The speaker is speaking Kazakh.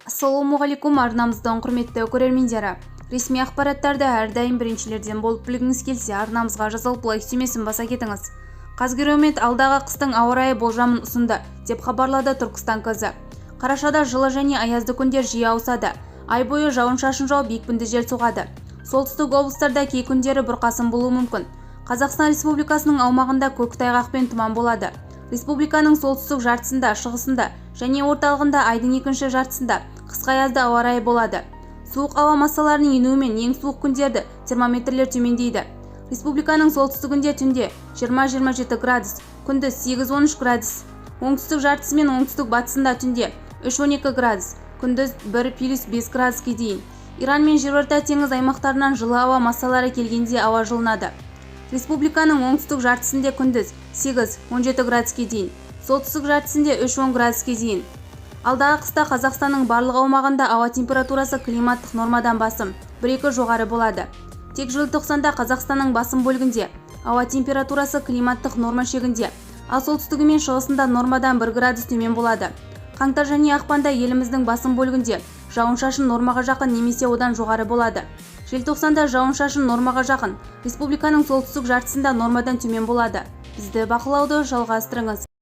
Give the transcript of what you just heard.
Ассалаумағалейкум, арнамыздың құрметті көрермендері. Ресми ақпараттарды әрдайым біріншілерден болып білгіңіз келсе, арнамызға жазылып лайк түймесін баса кетіңіз. Қазгидромет алдағы қыстың ауа райы болжамын ұсынды, деп хабарлады Түркістан КЗ. Қарашада жылы және аязды күндер жиі ауысады. Ай бойы жауын-шашын жауып, екпінді жел соғады. Солтүстік облыстарда кей күндері бұрқасын болуы мүмкін. Қазақстан Республикасының аумағында көктайғақ пен тұман болады. Республиканың солтүстік жартысында, шығысында және орталығында айдың екінші жартысында қысқы аязды ауа райы болады. Суық ауа массаларының енуімен ең суық күндерді термометрлер төмендейді. Республиканың солтүстігінде түнде 20-27 градус, күндіз 8-13 градус. Оңтүстік жартысы мен оңтүстік батысында түнде 3-12 градус, күндіз 1-5 градуске дейін. Иран мен жерорта теңіз аймақтарынан жылы ауа массалары келгенде ауа жылынады. Республиканың оңтүстік жартысында күндіз 8-17 градуске дейін, солтүстік жартысында 3-10 градуске дейін. Алдағы қыста Қазақстанның барлық аумағында ауа температурасы климаттық нормадан басым, 1-2 жоғары болады. Тек желтоқсанда Қазақстанның басым бөлігінде ауа температурасы климаттық норма шегінде, ал солтүстігі мен шығысында нормадан 1 градус төмен болады. Қаңтар және ақпанда еліміздің басым бөлігінде жауын-шашын нормаға жақын немесе одан жоғары болады. Желтоқсанда жауын-шашын нормаға жақын, республиканың солтүстік жартысында нормадан төмен болады. Бізді бақылауды жалғастырыңыз.